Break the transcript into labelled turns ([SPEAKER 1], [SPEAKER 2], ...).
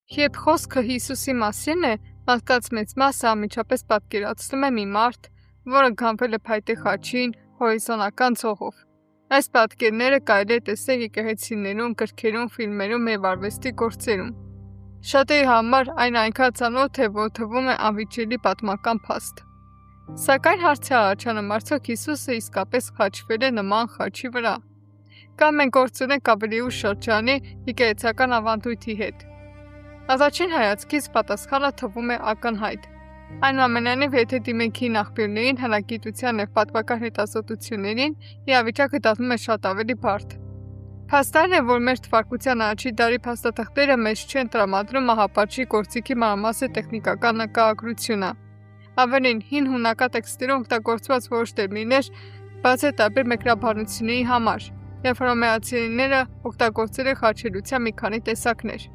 [SPEAKER 1] Երբ խոսքը Հիսուսի մասին է, մարդկանց մեծ մասը անմիջապես պատկերացնում է մի մարդ, որը գանվել է փայտե խաչին, հորիզոնական ցողով։ Այս պատկերները կարելի է տեսնել եկեղեցիներում, գրքերում, ֆիլմերում և արվեստի գործերում։ Շատերի համար այն այնքան ծանոթ է, որ թվում է անվիճելի պատմական փաստ։ Սակայն հարց է առաջանում, արդյոք Հիսուսը իսկապես խաչվել է նման խաչի վրա։ Կամ մենք գործ ունենք ավելի ուշ շրջանի եկեղեցական ավանդույթի հետ։ Առաջին հայացքից պատասխանը թվում է ակնհայտ։ Այնուամենայնիվ, եթե դիմենք հին աղբյուրներին, հնագիտության և պատմական հետազոտություններին, իրավիճակը դառնում է շատ ավելի բարդ։ Փաստն այն է, որ մեր թվարկության առաջին դարի փաստաթղթերը մեզ չեն տրամադրում մահապատժի գործիքի մանրամասն տեխնիկական նկարագրությունը։ Ավելին, հին հունական տեքստերում օգտագործված որոշ տերմիններ բաց է տարբեր մեկնաբանությունների համար, և հռոմեացիները օգտագործել են խաչելիության մի քանի տեսակներ։